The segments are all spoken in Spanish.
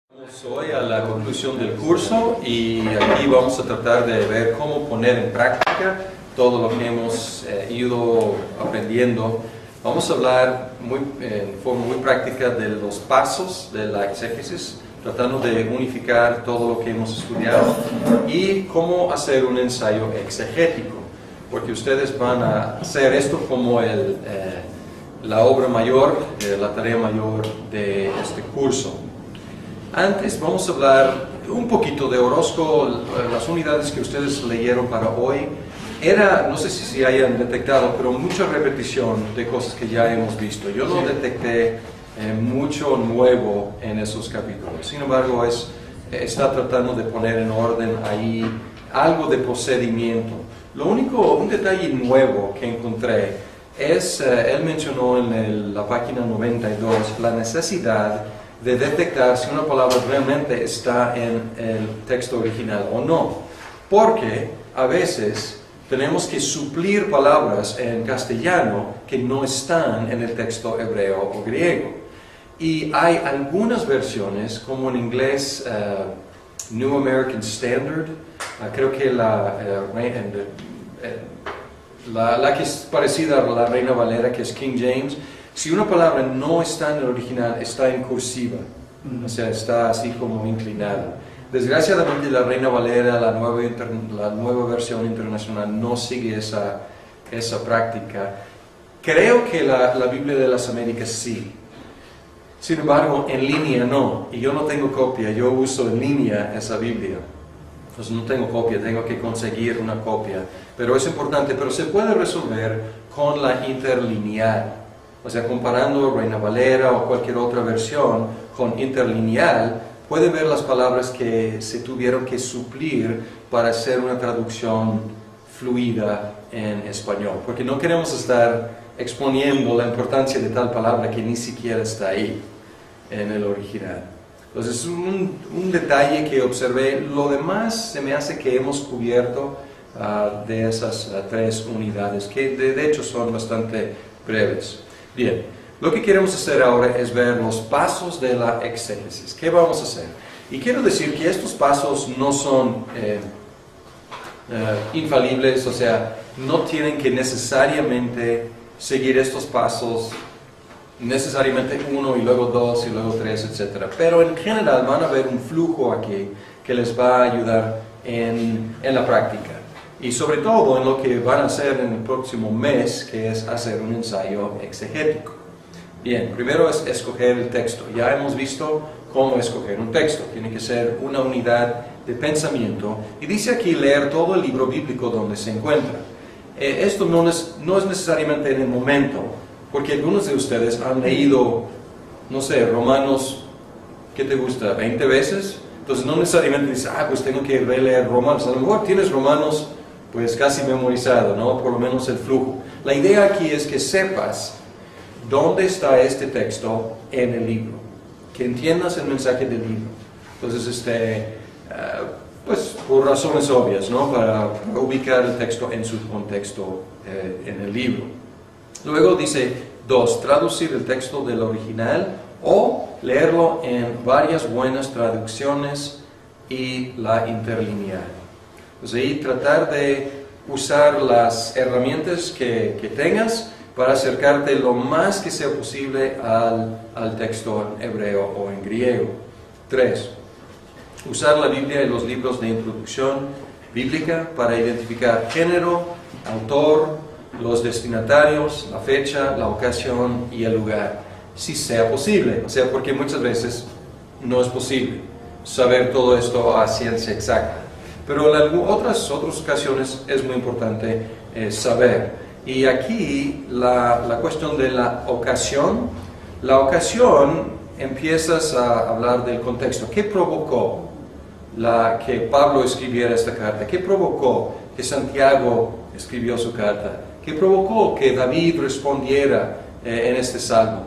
Vamos hoy a la conclusión del curso y aquí vamos a tratar de ver cómo poner en práctica todo lo que hemos ido aprendiendo. Vamos a hablar en forma muy práctica de los pasos de la exégesis, tratando de unificar todo lo que hemos estudiado y cómo hacer un ensayo exegético, porque ustedes van a hacer esto como la obra mayor, la tarea mayor de este curso. Antes vamos a hablar un poquito de Orozco. Las unidades que ustedes leyeron para hoy no sé si hayan detectado, pero mucha repetición de cosas que ya hemos visto. Yo no detecté mucho nuevo en esos capítulos. Sin embargo, está tratando de poner en orden ahí algo de procedimiento. Un detalle nuevo que encontré es, él mencionó en la página 92, la necesidad de detectar si una palabra realmente está en el texto original o no. Porque a veces tenemos que suplir palabras en castellano que no están en el texto hebreo o griego. Y hay algunas versiones, como en inglés, New American Standard, creo que la que es parecida a la Reina Valera, que es King James. Si una palabra no está en el original, está en cursiva, o sea, está así como inclinada. Desgraciadamente la Reina Valera, la nueva versión internacional, no sigue esa práctica. Creo que la Biblia de las Américas sí. Sin embargo, en línea no, y yo no tengo copia, yo uso en línea esa Biblia. Entonces no tengo copia, tengo que conseguir una copia. Pero es importante, pero se puede resolver con la interlineal. O sea, comparando Reina Valera o cualquier otra versión con interlineal, puede ver las palabras que se tuvieron que suplir para hacer una traducción fluida en español. Porque no queremos estar exponiendo la importancia de tal palabra que ni siquiera está ahí en el original. Entonces, es un detalle que observé. Lo demás se me hace que hemos cubierto de esas tres unidades, que de hecho son bastante breves. Bien, lo que queremos hacer ahora es ver los pasos de la exégesis. ¿Qué vamos a hacer? Y quiero decir que estos pasos no son infalibles, o sea, no tienen que necesariamente seguir estos pasos, necesariamente 1 y luego 2 y luego 3, etc. Pero en general van a ver un flujo aquí que les va a ayudar en la práctica. Y sobre todo en lo que van a hacer en el próximo mes, que es hacer un ensayo exegético. Bien, primero es escoger el texto. Ya hemos visto cómo escoger un texto. Tiene que ser una unidad de pensamiento. Y dice aquí leer todo el libro bíblico donde se encuentra. Esto no es necesariamente en el momento, porque algunos de ustedes han leído, no sé, Romanos, ¿qué te gusta? ¿20 veces? Entonces no necesariamente dices, pues tengo que releer Romanos. A lo mejor tienes Romanos pues casi memorizado, ¿no? Por lo menos el flujo. La idea aquí es que sepas dónde está este texto en el libro, que entiendas el mensaje del libro. Entonces, pues por razones obvias, ¿no? Para ubicar el texto en su contexto en el libro. Luego dice 2, traducir el texto del original o leerlo en varias buenas traducciones y la interlineal. Pues ahí tratar de usar las herramientas que tengas para acercarte lo más que sea posible al texto en hebreo o en griego. 3. Usar la Biblia y los libros de introducción bíblica para identificar género, autor, los destinatarios, la fecha, la ocasión y el lugar, si sea posible. O sea, porque muchas veces no es posible saber todo esto a ciencia exacta. Pero en otras ocasiones es muy importante saber. Y aquí la cuestión de la ocasión empiezas a hablar del contexto. ¿Qué provocó que Pablo escribiera esta carta? ¿Qué provocó que Santiago escribió su carta? ¿Qué provocó que David respondiera en este salmo?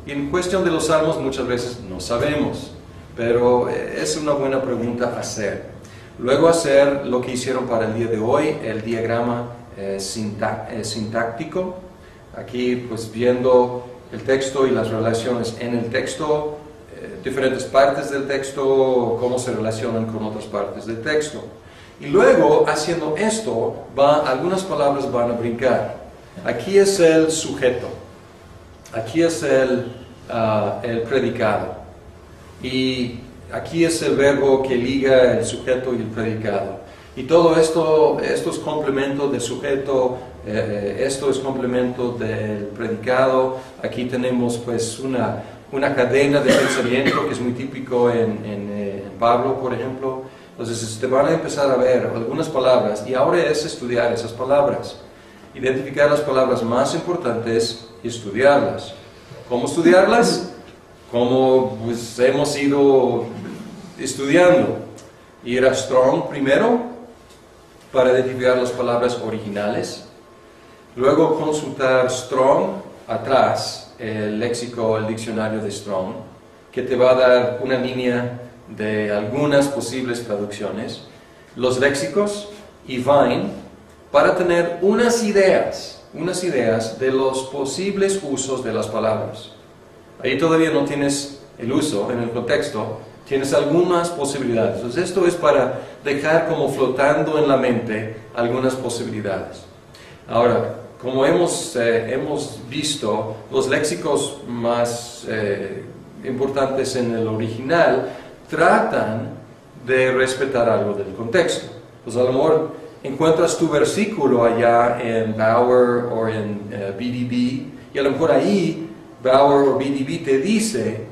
Y en cuestión de los salmos muchas veces no sabemos, pero es una buena pregunta a hacer. Luego hacer lo que hicieron para el día de hoy, el diagrama sintáctico. Aquí pues viendo el texto y las relaciones en el texto, diferentes partes del texto, cómo se relacionan con otras partes del texto. Y luego, haciendo esto, algunas palabras van a brincar. Aquí es el sujeto, aquí es el predicado, y aquí es el verbo que liga el sujeto y el predicado. Y todo esto es complemento del sujeto, esto es complemento del predicado. Aquí tenemos pues una cadena de pensamiento que es muy típico en Pablo, por ejemplo. Entonces te van a empezar a ver algunas palabras, y ahora es estudiar esas palabras, identificar las palabras más importantes y estudiarlas. ¿Cómo estudiarlas? Como pues, hemos ido estudiando. Ir a Strong primero para identificar las palabras originales, luego consultar Strong atrás, el léxico, el diccionario de Strong, que te va a dar una línea de algunas posibles traducciones, los léxicos, y Vine, para tener unas ideas de los posibles usos de las palabras. Ahí todavía no tienes el uso en el contexto, tienes algunas posibilidades. Entonces esto es para dejar como flotando en la mente algunas posibilidades. Ahora, como hemos visto, los léxicos más importantes en el original tratan de respetar algo del contexto. Pues a lo mejor encuentras tu versículo allá en Bauer o en BDB, y a lo mejor ahí Bauer o BDB te dice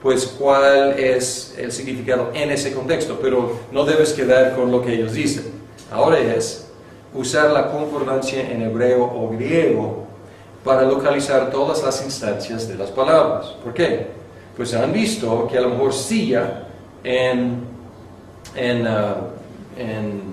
pues cuál es el significado en ese contexto, pero no debes quedar con lo que ellos dicen. Ahora es usar la concordancia en hebreo o griego para localizar todas las instancias de las palabras. ¿Por qué? Pues han visto que a lo mejor silla en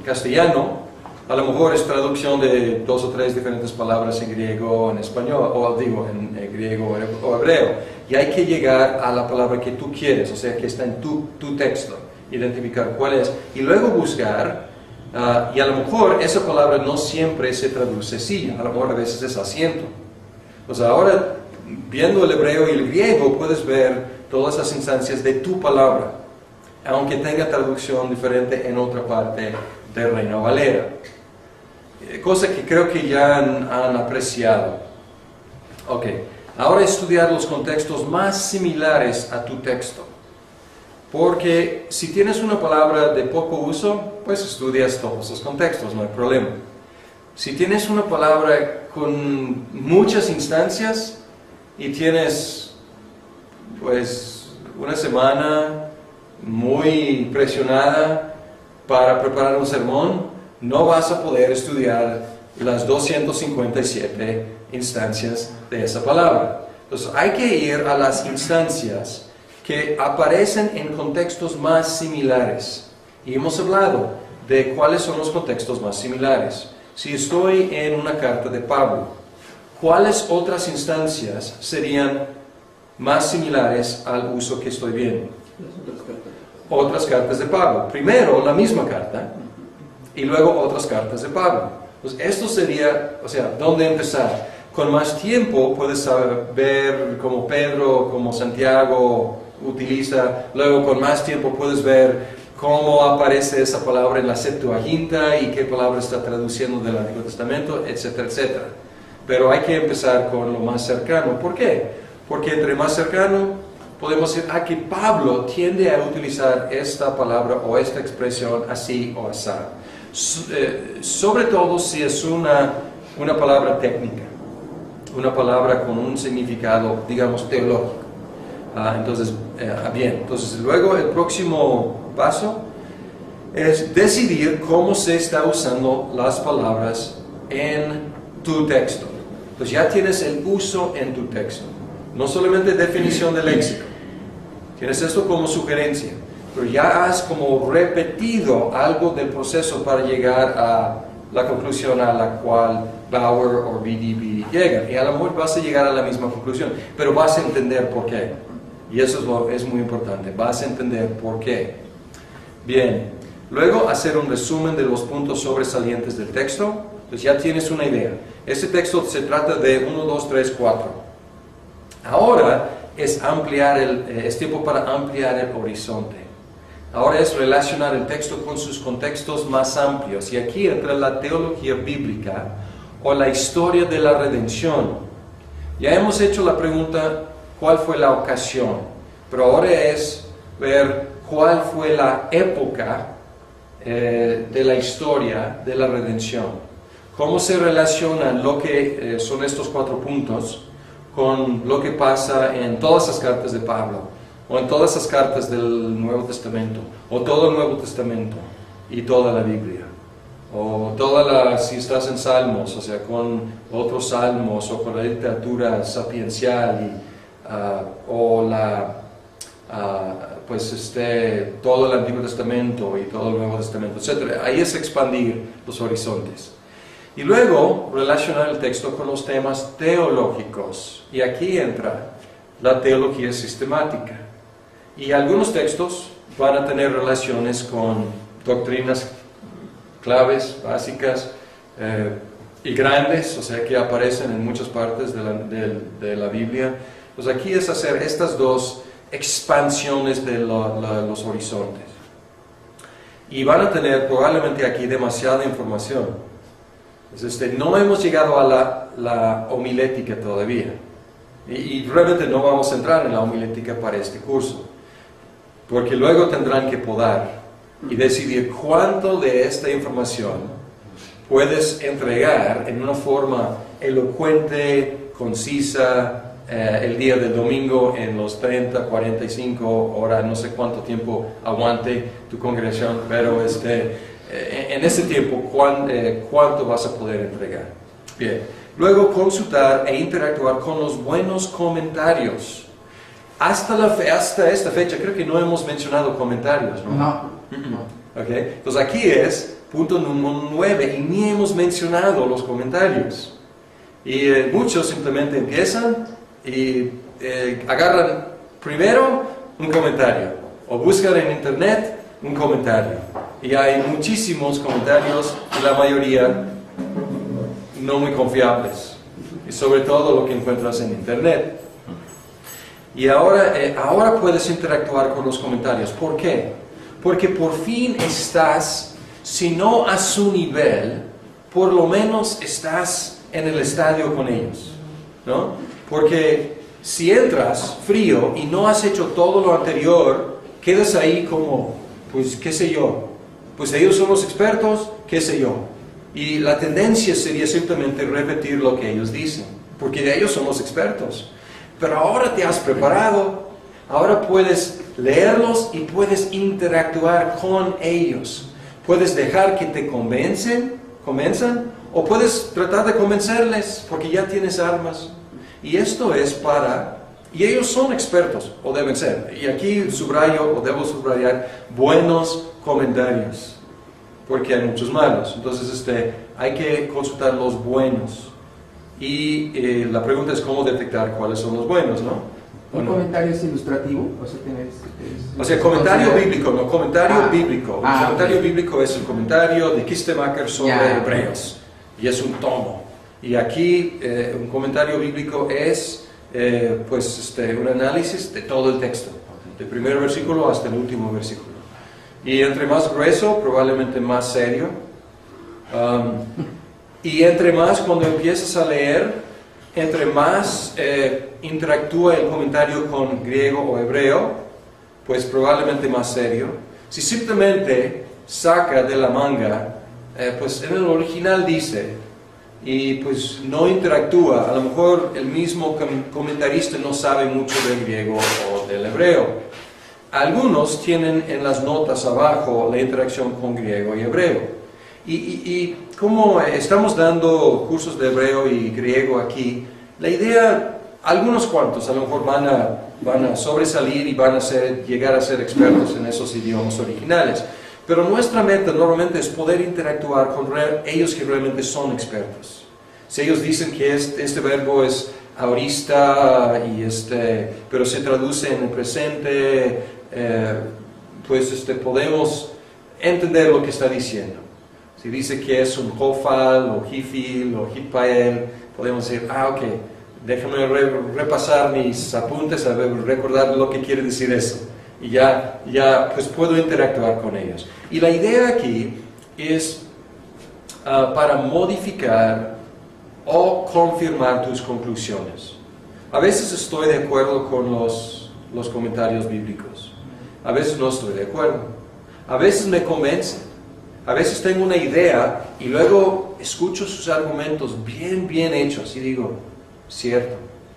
castellano a lo mejor es traducción de 2 o 3 diferentes palabras en griego, en español, o digo, en griego o hebreo. Y hay que llegar a la palabra que tú quieres, o sea, que está en tu texto, identificar cuál es, y luego buscar, y a lo mejor esa palabra no siempre se traduce silla, a lo mejor a veces es asiento. Pues ahora, viendo el hebreo y el griego, puedes ver todas las instancias de tu palabra, aunque tenga traducción diferente en otra parte de Reina Valera. Cosa que creo que ya han apreciado. Ok, ahora estudiar los contextos más similares a tu texto. Porque si tienes una palabra de poco uso, pues estudias todos los contextos, no hay problema. Si tienes una palabra con muchas instancias y tienes pues una semana muy presionada para preparar un sermón, no vas a poder estudiar las 257 instancias de esa palabra. Entonces hay que ir a las instancias que aparecen en contextos más similares. Y hemos hablado de cuáles son los contextos más similares. Si estoy en una carta de Pablo, ¿cuáles otras instancias serían más similares al uso que estoy viendo? Otras cartas de Pablo. Primero la misma carta y luego otras cartas de Pablo. Pues esto sería, o sea, ¿dónde empezar? Con más tiempo puedes saber cómo Pedro, como Santiago utiliza. Luego con más tiempo puedes ver cómo aparece esa palabra en la Septuaginta y qué palabra está traduciendo del Antiguo Testamento, etcétera, etcétera. Pero hay que empezar con lo más cercano. ¿Por qué? Porque entre más cercano podemos decir que Pablo tiende a utilizar esta palabra o esta expresión así o así. Sobre todo si es una palabra técnica, una palabra con un significado, digamos, teológico. Entonces luego el próximo paso es decidir cómo se está usando las palabras en tu texto. Pues ya tienes el uso en tu texto, no solamente definición del léxico, tienes esto como sugerencia, pero ya has como repetido algo del proceso para llegar a la conclusión a la cual Bauer o BDB llegan. Y a lo mejor vas a llegar a la misma conclusión, pero vas a entender por qué. Y eso es muy importante, vas a entender por qué. Bien, luego hacer un resumen de los puntos sobresalientes del texto. Pues ya tienes una idea. Este texto se trata de 1, 2, 3, 4. Ahora es es tiempo para ampliar el horizonte. Ahora es relacionar el texto con sus contextos más amplios. Y aquí entra la teología bíblica o la historia de la redención. Ya hemos hecho la pregunta, ¿cuál fue la ocasión? Pero ahora es ver cuál fue la época de la historia de la redención. ¿Cómo se relaciona lo que son estos 4 puntos con lo que pasa en todas las cartas de Pablo, o en todas las cartas del Nuevo Testamento, o todo el Nuevo Testamento y toda la Biblia? O si estás en Salmos, o sea, con otros salmos, o con la literatura sapiencial, todo el Antiguo Testamento y todo el Nuevo Testamento, etc. Ahí es expandir los horizontes. Y luego relacionar el texto con los temas teológicos. Y aquí entra la teología sistemática. Y algunos textos van a tener relaciones con doctrinas claves, básicas y grandes, o sea, que aparecen en muchas partes de la Biblia. Pues aquí es hacer estas 2 expansiones de los horizontes. Y van a tener probablemente aquí demasiada información. No hemos llegado a la homilética todavía. Y realmente no vamos a entrar en la homilética para este curso. Porque luego tendrán que podar y decidir cuánto de esta información puedes entregar en una forma elocuente, concisa, el día del domingo en los 30, 45 horas, no sé cuánto tiempo aguante tu congregación, pero en ese tiempo, ¿cuánto vas a poder entregar? Bien. Luego, consultar e interactuar con los buenos comentarios. Hasta esta fecha, creo que no hemos mencionado comentarios, ¿no? No. Okay. Entonces, aquí es punto número 9, y ni hemos mencionado los comentarios. Y muchos simplemente empiezan y agarran primero un comentario, o buscan en internet un comentario. Y hay muchísimos comentarios, y la mayoría no muy confiables, y sobre todo lo que encuentras en internet. Y ahora puedes interactuar con los comentarios. ¿Por qué? Porque por fin estás, si no a su nivel, por lo menos estás en el estadio con ellos, ¿no? Porque si entras frío y no has hecho todo lo anterior, quedas ahí como, pues qué sé yo, pues ellos son los expertos, qué sé yo. Y la tendencia sería simplemente repetir lo que ellos dicen, porque ellos son los expertos. Pero ahora te has preparado, ahora puedes leerlos y puedes interactuar con ellos. Puedes dejar que te convenzan, o puedes tratar de convencerles, porque ya tienes armas. Y esto es y ellos son expertos, o deben ser. Y aquí debo subrayar, buenos comentarios, porque hay muchos malos. Entonces, hay que consultar los buenos. Y la pregunta es cómo detectar cuáles son los buenos, ¿no? ¿Un comentario es ilustrativo? O sea, comentario bíblico, no, comentario bíblico. El comentario okay. bíblico es el comentario de Kistemaker sobre Hebreos, y es un tomo. Y aquí un comentario bíblico es un análisis de todo el texto, del primer versículo hasta el último versículo. Y entre más grueso, probablemente más serio. Y entre más, cuando empiezas a leer, entre más interactúa el comentario con griego o hebreo, pues probablemente más serio. Si simplemente saca de la manga, pues en el original dice, y pues no interactúa, a lo mejor el mismo comentarista no sabe mucho del griego o del hebreo. Algunos tienen en las notas abajo la interacción con griego y hebreo. Y como estamos dando cursos de hebreo y griego aquí, la idea, algunos cuantos a lo mejor van a sobresalir y van a llegar a ser expertos en esos idiomas originales. Pero nuestra meta normalmente es poder interactuar con ellos que realmente son expertos. Si ellos dicen que este verbo es aorista, pero se traduce en el presente, podemos entender lo que está diciendo. Si dice que es un hofal, o hifil, o hitpael, podemos decir, ok, déjame repasar mis apuntes, a ver, recordar lo que quiere decir eso. Y ya pues puedo interactuar con ellos. Y la idea aquí es para modificar o confirmar tus conclusiones. A veces estoy de acuerdo con los comentarios bíblicos. A veces no estoy de acuerdo. A veces me convencen. A veces tengo una idea y luego escucho sus argumentos bien hechos y digo, cierto,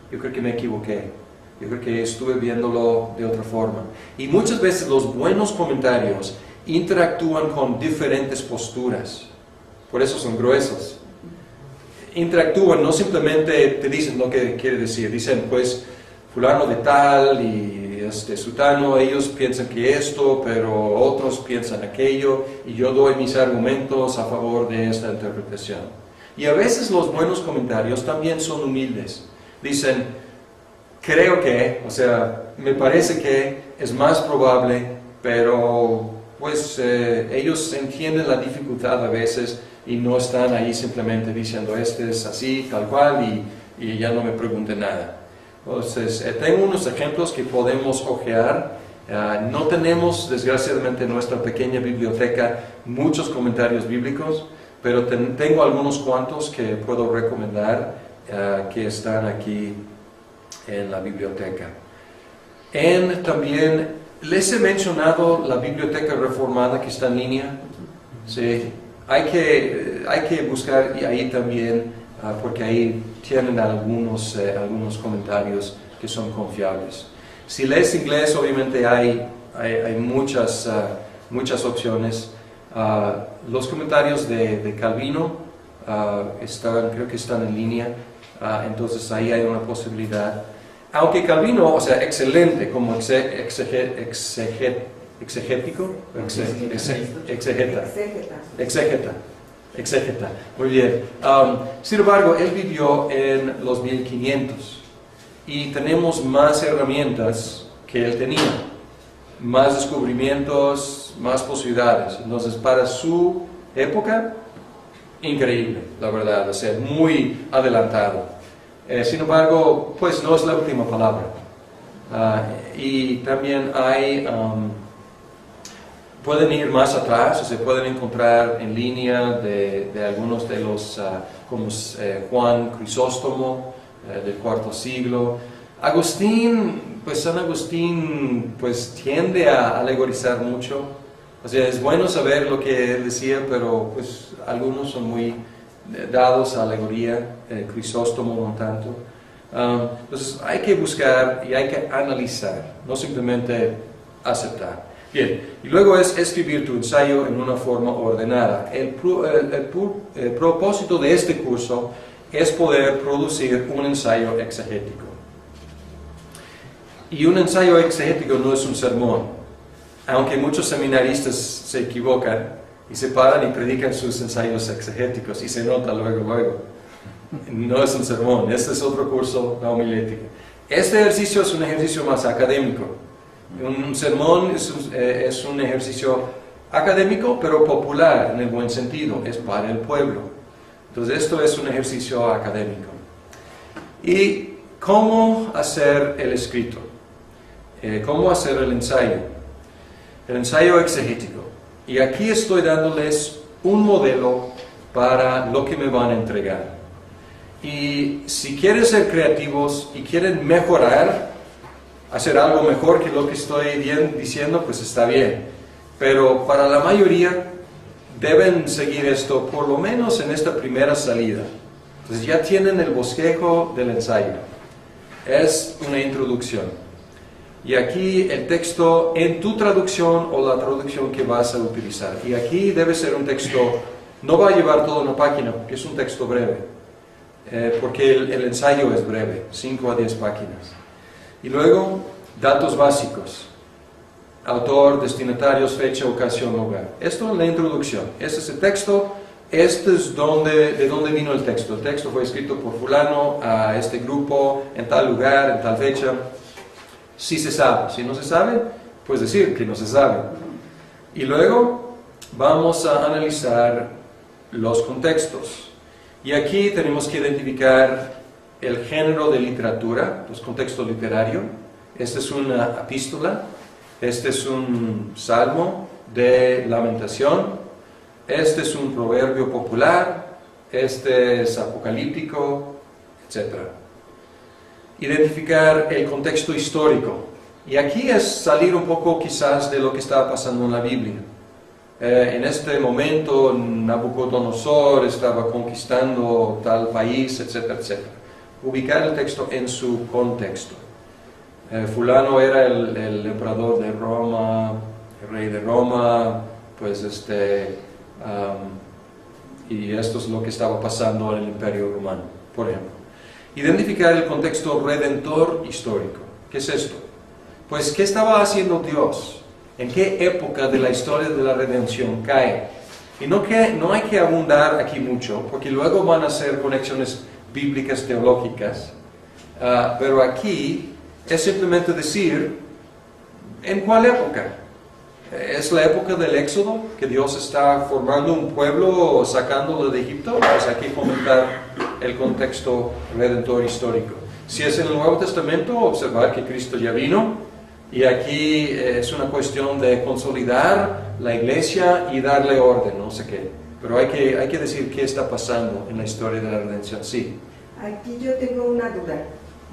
yo creo que me equivoqué. Yo creo que estuve viéndolo de otra forma. Y muchas veces los buenos comentarios interactúan con diferentes posturas. Por eso son gruesos. Interactúan, no simplemente te dicen lo que quiere decir. Dicen, pues, fulano de tal y sutano, ellos piensan que esto, pero otros piensan aquello, y yo doy mis argumentos a favor de esta interpretación. Y a veces los buenos comentarios también son humildes. Dicen, creo que, o sea, me parece que es más probable, pero pues ellos entienden la dificultad a veces y no están ahí simplemente diciendo, este es así, tal cual, y ya no me pregunten nada. Entonces, tengo unos ejemplos que podemos ojear. No tenemos, desgraciadamente, en nuestra pequeña biblioteca muchos comentarios bíblicos, pero tengo algunos cuantos que puedo recomendar que están aquí en la biblioteca. También les he mencionado la biblioteca reformada que está en línea. Sí, hay que buscar ahí también, porque ahí tienen algunos comentarios que son confiables. Si lees inglés, obviamente hay muchas opciones. Los comentarios de Calvino creo que están en línea, entonces ahí hay una posibilidad. Aunque Calvino, o sea, excelente como exégeta, muy bien. Sin embargo, él vivió en los 1500 y tenemos más herramientas que él tenía, más descubrimientos, más posibilidades. Entonces, para su época, increíble, la verdad, o sea, muy adelantado. Sin embargo, pues no es la última palabra. Y también pueden ir más atrás, o se pueden encontrar en línea de algunos de los, como Juan Crisóstomo, del IV siglo. San Agustín, pues tiende a alegorizar mucho. O sea, es bueno saber lo que él decía, pero pues algunos son muy dados a alegoría, Crisóstomo no tanto. Entonces hay que buscar y hay que analizar, no simplemente aceptar. Bien, y luego es escribir tu ensayo en una forma ordenada. El propósito de este curso es poder producir un ensayo exegético. Y un ensayo exegético no es un sermón, aunque muchos seminaristas se equivocan y se paran y predican sus ensayos exegéticos y se nota luego. No es un sermón, este es otro curso, la homilética. Este ejercicio es un ejercicio más académico. Un sermón es un ejercicio académico, pero popular en el buen sentido, es para el pueblo. Entonces esto es un ejercicio académico. ¿Y cómo hacer el escrito? ¿Cómo hacer el ensayo? El ensayo exegético. Y aquí estoy dándoles un modelo para lo que me van a entregar. Y si quieren ser creativos y quieren mejorar, hacer algo mejor que lo que estoy diciendo, pues está bien. Pero para la mayoría deben seguir esto por lo menos en esta primera salida. Entonces ya tienen el bosquejo del ensayo. Es una introducción. Y aquí el texto en tu traducción o la traducción que vas a utilizar. Y aquí debe ser un texto, no va a llevar toda una página porque es un texto breve. Porque el ensayo es breve, 5 a 10 páginas. Y luego, datos básicos. Autor, destinatarios, fecha, ocasión, lugar. Esto es la introducción. Este es el texto. Este es de dónde vino el texto. El texto fue escrito por fulano a este grupo, en tal lugar, en tal fecha. Si se sabe. Si no se sabe, pues decir que no se sabe. Y luego vamos a analizar los contextos. Y aquí tenemos que identificar el género de literatura, pues contexto literario. Esta es una epístola, este es un salmo de lamentación, este es un proverbio popular, este es apocalíptico, etc. Identificar el contexto histórico. Y aquí es salir un poco quizás de lo que estaba pasando en la Biblia. En este momento Nabucodonosor estaba conquistando tal país, etcétera, etcétera. Ubicar el texto en su contexto. Fulano era el emperador de Roma, el rey de Roma, pues y esto es lo que estaba pasando en el Imperio Romano, por ejemplo. Identificar el contexto redentor histórico. ¿Qué es esto? Pues, ¿qué estaba haciendo Dios? ¿En qué época de la historia de la redención cae? Y no hay que abundar aquí mucho, porque luego van a ser conexiones bíblicas teológicas, pero aquí es simplemente decir, ¿en cuál época? ¿Es la época del Éxodo, que Dios está formando un pueblo, sacándolo de Egipto? Pues hay que comentar el contexto redentor histórico. Si es en el Nuevo Testamento, observar que Cristo ya vino, y aquí es una cuestión de consolidar la iglesia y darle orden, no sé qué. Pero hay que decir qué está pasando en la historia de la redención. Sí. Aquí yo tengo una duda.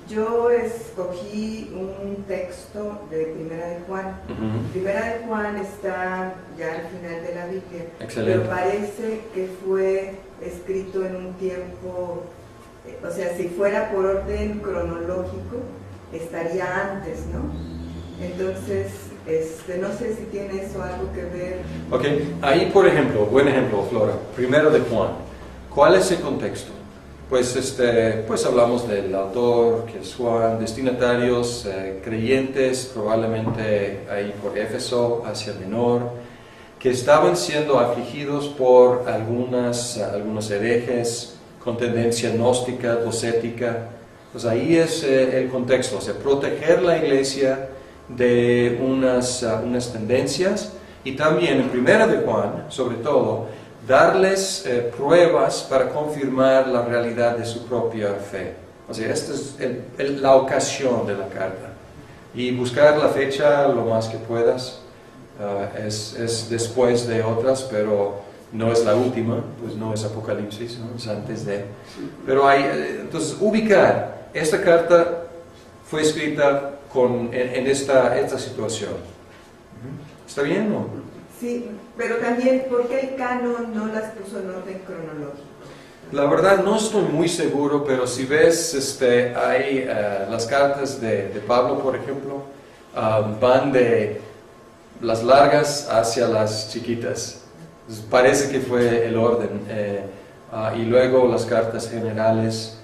Yo escogí un texto de Primera de Juan. Primera de Juan está ya al final de la Biblia. Excelente. Pero parece que fue escrito en un tiempo, o sea, si fuera por orden cronológico, estaría antes, ¿no? Entonces, no sé si tiene eso algo que ver. Ok, ahí por ejemplo, buen ejemplo, Flora, Primero de Juan. ¿Cuál es el contexto? Pues hablamos del autor, que es Juan, destinatarios, creyentes, probablemente ahí por Éfeso, Asia Menor, que estaban siendo afligidos por algunos herejes con tendencia gnóstica, docética. Pues ahí es el contexto, o sea, proteger la iglesia de unas tendencias, y también en Primera de Juan, sobre todo, darles pruebas para confirmar la realidad de su propia fe. O sea, esta es la ocasión de la carta. Y buscar la fecha lo más que puedas. Es después de otras, pero no es la última, pues no es Apocalipsis, ¿no? Es antes de. Pero entonces, ubicar, esta carta fue escrita en esta situación. ¿Está bien o no? Sí, pero también, ¿por qué el canon no las puso en orden cronológico? La verdad no estoy muy seguro, pero si ves, hay las cartas de Pablo, por ejemplo, van de las largas hacia las chiquitas. Entonces, parece que fue el orden. Y luego las cartas generales.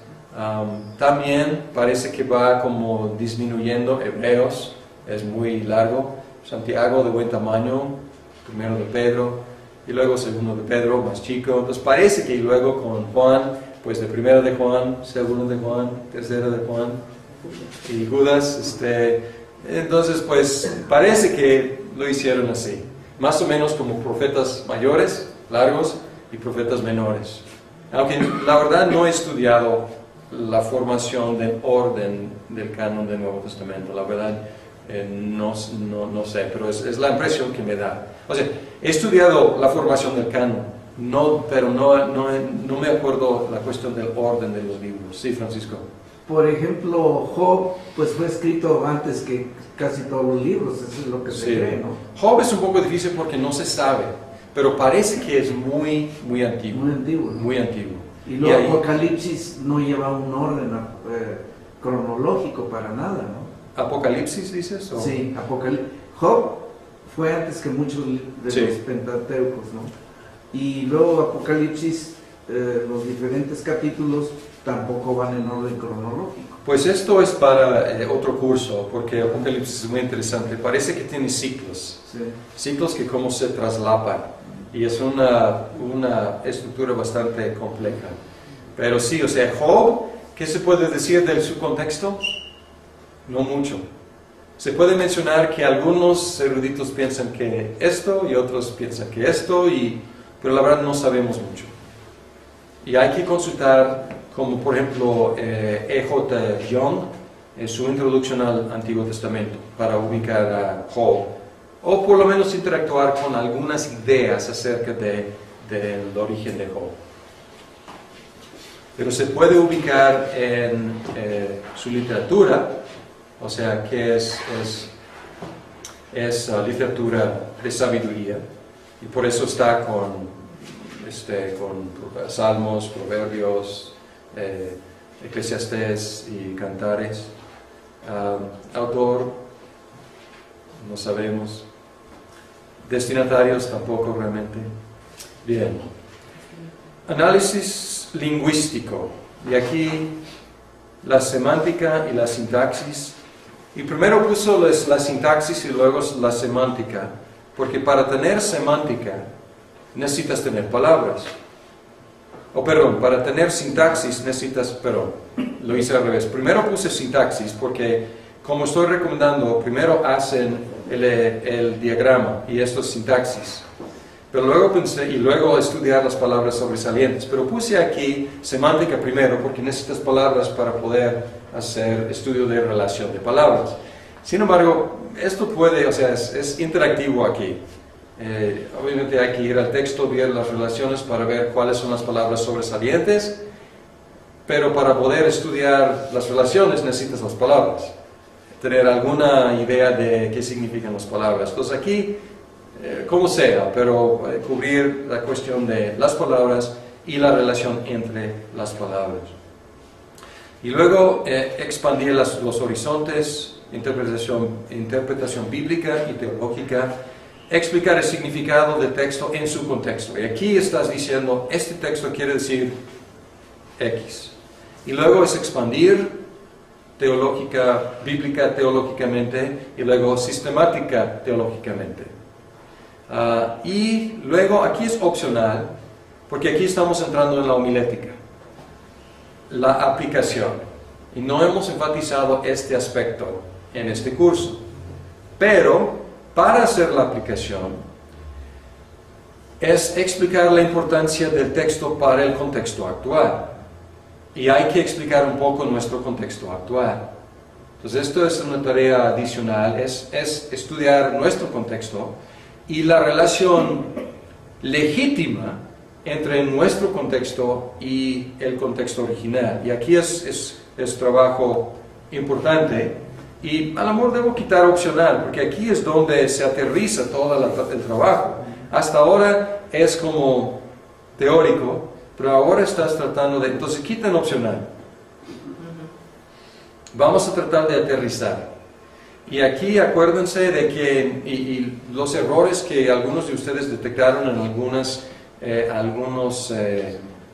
También parece que va como disminuyendo. Hebreos es muy largo. Santiago de buen tamaño. Primero de Pedro. Y luego segundo de Pedro, más chico. Entonces parece que luego con Juan, pues de primera de Juan, segundo de Juan, tercera de Juan y Judas, entonces pues parece que lo hicieron así, más o menos como profetas mayores, largos, y profetas menores. Aunque la verdad no he estudiado la formación del orden del canon del Nuevo Testamento, la verdad no sé, pero es la impresión que me da. O sea, he estudiado la formación del canon, pero no me acuerdo la cuestión del orden de los libros. Sí, Francisco. Por ejemplo, Job, pues fue escrito antes que casi todos los libros, eso es lo que se cree, ¿no? Job es un poco difícil porque no se sabe, pero parece que es muy, muy antiguo. Muy antiguo, ¿no? Muy antiguo. Y luego Apocalipsis no lleva un orden cronológico para nada, ¿no? ¿Apocalipsis dices? ¿O? Sí, Job fue antes que muchos de los Pentateucos, ¿no? Y luego Apocalipsis, los diferentes capítulos tampoco van en orden cronológico. Pues esto es para otro curso, porque Apocalipsis es muy interesante. Parece que tiene ciclos, ciclos que como se traslapan, y es una estructura bastante compleja. Pero sí, o sea, Job, ¿qué se puede decir de su contexto? No mucho. Se puede mencionar que algunos eruditos piensan que esto y otros piensan que esto, pero la verdad no sabemos mucho. Y hay que consultar, como por ejemplo E.J. Young, en su introducción al Antiguo Testamento, para ubicar a Job, o por lo menos interactuar con algunas ideas acerca del origen de Job. Pero se puede ubicar en su literatura, o sea, que es literatura de sabiduría, y por eso está con Salmos, Proverbios, Eclesiastés y Cantares. Autor, no sabemos. Destinatarios tampoco realmente. Bien. Análisis lingüístico. Y aquí la semántica y la sintaxis. Y primero puso la sintaxis y luego la semántica, porque para tener semántica necesitas tener palabras. Para tener sintaxis lo hice al revés. Primero puse sintaxis porque, como estoy recomendando, primero hacen el diagrama y esto es sintaxis. Pero luego pensé, y luego estudiar las palabras sobresalientes. Pero puse aquí semántica primero porque necesitas palabras para poder hacer estudio de relación de palabras. Sin embargo, esto puede, es interactivo aquí. Obviamente hay que ir al texto, ver las relaciones para ver cuáles son las palabras sobresalientes, pero para poder estudiar las relaciones necesitas las palabras, tener alguna idea de qué significan las palabras. Entonces aquí, como sea, pero cubrir la cuestión de las palabras y la relación entre las palabras. Y luego expandir los horizontes, interpretación bíblica y teológica, explicar el significado del texto en su contexto. Y aquí estás diciendo, este texto quiere decir X. Y luego es expandir bíblica teológicamente, y luego sistemática teológicamente. Y luego aquí es opcional, porque aquí estamos entrando en la homilética, la aplicación. Y no hemos enfatizado este aspecto en este curso. Pero para hacer la aplicación, es explicar la importancia del texto para el contexto actual. Y hay que explicar un poco nuestro contexto actual. Entonces esto es una tarea adicional, es estudiar nuestro contexto y la relación legítima entre nuestro contexto y el contexto original. Y aquí es trabajo importante. Y a lo mejor debo quitar opcional, porque aquí es donde se aterriza todo el trabajo. Hasta ahora es como teórico, pero ahora estás tratando de... Entonces quitan opcional. Vamos a tratar de aterrizar. Y aquí acuérdense de que y los errores que algunos de ustedes detectaron en algunos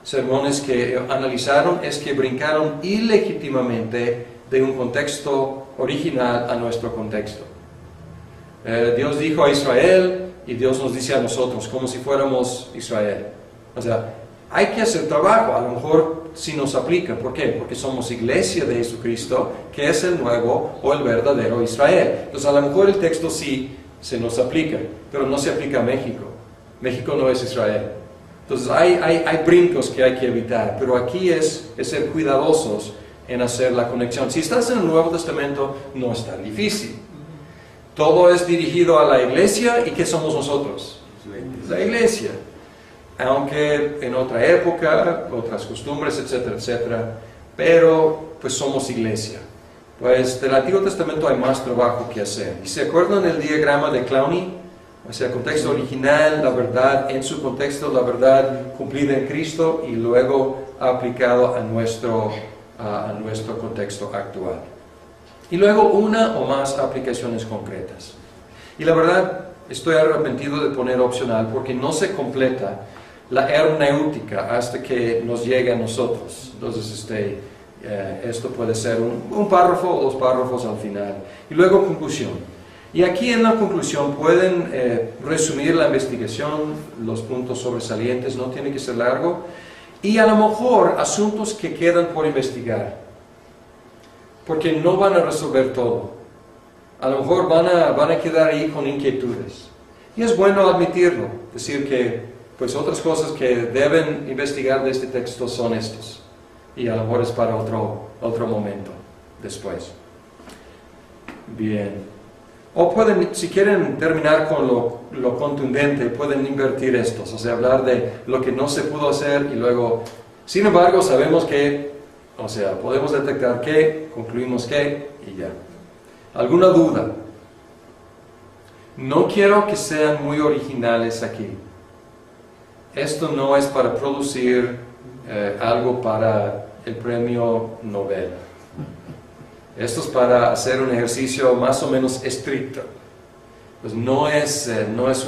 sermones que analizaron es que brincaron ilegítimamente de un contexto original a nuestro contexto. Dios dijo a Israel y Dios nos dice a nosotros como si fuéramos Israel. O sea, hay que hacer trabajo, a lo mejor sí nos aplica. ¿Por qué? Porque somos iglesia de Jesucristo, que es el nuevo o el verdadero Israel. Entonces a lo mejor el texto sí se nos aplica, pero no se aplica a México. México no es Israel. Entonces hay brincos que hay que evitar, pero aquí es ser cuidadosos en hacer la conexión. Si estás en el Nuevo Testamento, no es tan difícil. Todo es dirigido a la iglesia, ¿y qué somos nosotros? La iglesia. Aunque en otra época, otras costumbres, etcétera, etcétera, pero pues somos iglesia. Pues del Antiguo Testamento hay más trabajo que hacer. ¿Y se acuerdan del diagrama de Clowney? O sea, contexto original, la verdad en su contexto, la verdad cumplida en Cristo y luego aplicado a nuestro contexto actual. Y luego una o más aplicaciones concretas. Y la verdad, estoy arrepentido de poner opcional porque no se completa la hermenéutica hasta que nos llegue a nosotros. Entonces, esto puede ser un párrafo o 2 párrafos al final. Y luego conclusión. Y aquí en la conclusión pueden resumir la investigación, los puntos sobresalientes, no tiene que ser largo. Y a lo mejor asuntos que quedan por investigar, porque no van a resolver todo. A lo mejor van a quedar ahí con inquietudes. Y es bueno admitirlo, decir que pues otras cosas que deben investigar de este texto son estos. Y a lo mejor es para otro momento después. Bien. O pueden, si quieren terminar con lo contundente, pueden invertir estos, o sea, hablar de lo que no se pudo hacer y luego, sin embargo, sabemos que, o sea, podemos detectar que, concluimos que, y ya. ¿Alguna duda? No quiero que sean muy originales aquí. Esto no es para producir algo para el premio Nobel. Esto es para hacer un ejercicio más o menos estricto. Pues no es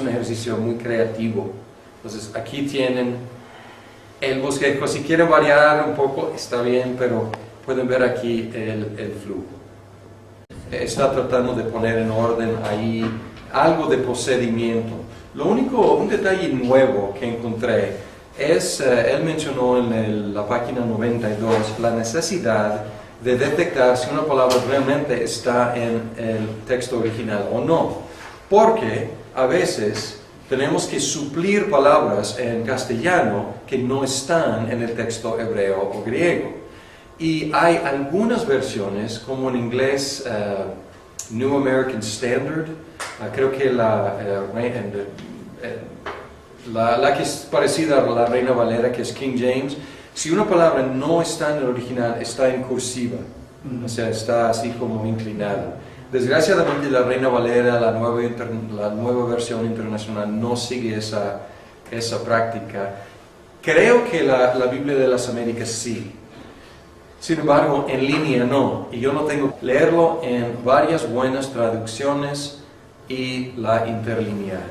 un ejercicio muy creativo. Entonces aquí tienen el bosquejo. Si quieren variar un poco, está bien, pero pueden ver aquí el flujo. Está tratando de poner en orden ahí algo de procedimiento. Lo único, un detalle nuevo que encontré es, él mencionó en la página 92, la necesidad de detectar si una palabra realmente está en el texto original o no. Porque a veces tenemos que suplir palabras en castellano que no están en el texto hebreo o griego. Y hay algunas versiones, como en inglés, New American Standard, creo que la que es parecida a la Reina Valera, que es King James. Si una palabra no está en el original, está en cursiva, o sea, está así como inclinada. Desgraciadamente la Reina Valera, la nueva versión internacional, no sigue esa práctica. Creo que la Biblia de las Américas sí. Sin embargo, en línea no. Y yo no tengo que leerlo en varias buenas traducciones y la interlineal.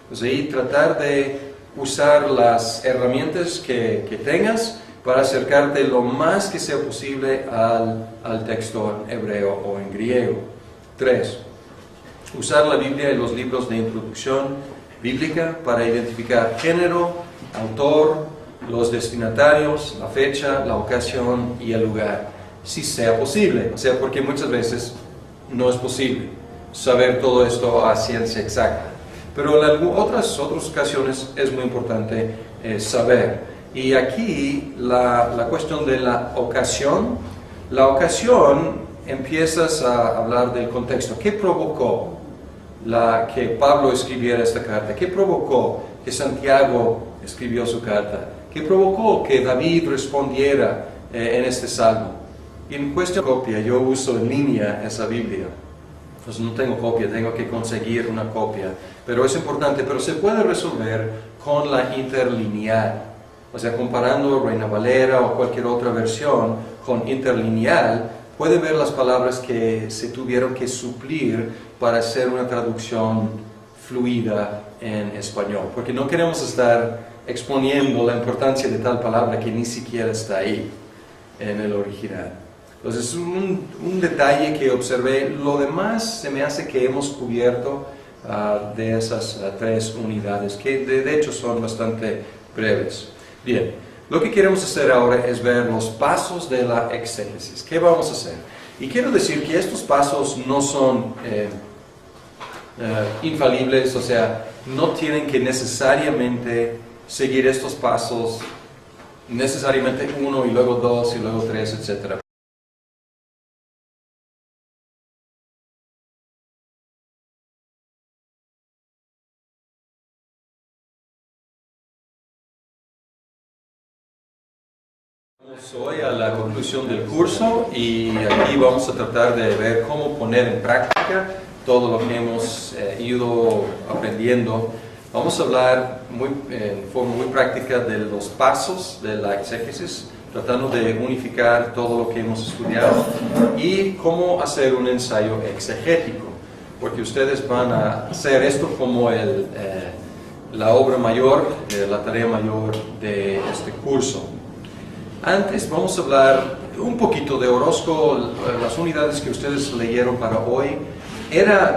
Entonces ahí tratar de usar las herramientas que tengas para acercarte lo más que sea posible al texto en hebreo o en griego. 3. Usar la Biblia y los libros de introducción bíblica para identificar género, autor, los destinatarios, la fecha, la ocasión y el lugar, si sea posible. O sea, porque muchas veces no es posible saber todo esto a ciencia exacta. Pero en otras ocasiones es muy importante saber. Y aquí la cuestión de la ocasión empiezas a hablar del contexto. ¿Qué provocó que Pablo escribiera esta carta? ¿Qué provocó que Santiago escribió su carta? ¿Qué provocó que David respondiera en este salmo? Y en cuestión de copia, yo uso en línea esa Biblia. Entonces no tengo copia, tengo que conseguir una copia. Pero es importante, pero se puede resolver con la interlineal. O sea, comparando Reina Valera o cualquier otra versión con interlineal, puede ver las palabras que se tuvieron que suplir para hacer una traducción fluida en español. Porque no queremos estar exponiendo la importancia de tal palabra que ni siquiera está ahí en el original. Entonces, un detalle que observé. Lo demás se me hace que hemos cubierto de esas 3 unidades, que de hecho son bastante breves. Bien, lo que queremos hacer ahora es ver los pasos de la exégesis. ¿Qué vamos a hacer? Y quiero decir que estos pasos no son infalibles, o sea, no tienen que necesariamente seguir estos pasos, necesariamente 1 y luego 2 y luego 3, etc. Hoy a la conclusión del curso y aquí vamos a tratar de ver cómo poner en práctica todo lo que hemos ido aprendiendo. Vamos a hablar en forma muy práctica de los pasos de la exégesis, tratando de unificar todo lo que hemos estudiado y cómo hacer un ensayo exegético, porque ustedes van a hacer esto como la obra mayor, la tarea mayor de este curso. Antes vamos a hablar un poquito de Orozco. Las unidades que ustedes leyeron para hoy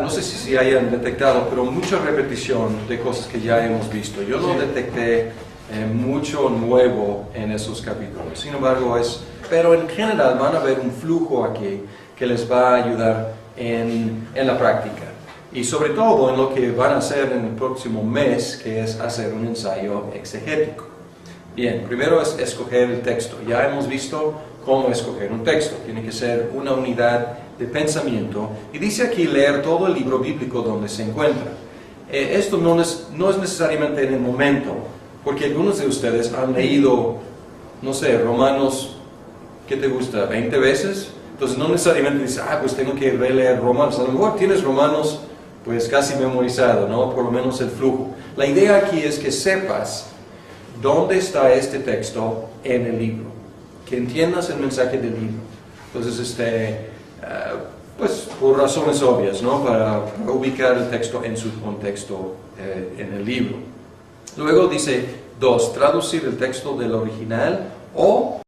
no sé si hayan detectado, pero mucha repetición de cosas que ya hemos visto. Yo no detecté mucho nuevo en esos capítulos. Sin embargo, pero en general van a ver un flujo aquí que les va a ayudar en la práctica. Y sobre todo en lo que van a hacer en el próximo mes, que es hacer un ensayo exegético. Bien, primero es escoger el texto. Ya hemos visto cómo escoger un texto. Tiene que ser una unidad de pensamiento. Y dice aquí leer todo el libro bíblico donde se encuentra. Esto no es necesariamente en el momento, porque algunos de ustedes han leído, no sé, Romanos, ¿qué te gusta? ¿20 veces? Entonces no necesariamente dices, pues tengo que releer Romanos. A lo mejor tienes Romanos pues casi memorizado, ¿no? Por lo menos el flujo. La idea aquí es que sepas dónde está este texto en el libro, que entiendas el mensaje del libro. Entonces, pues por razones obvias, ¿no? Para ubicar el texto en su contexto en el libro. Luego dice 2, traducir el texto del original o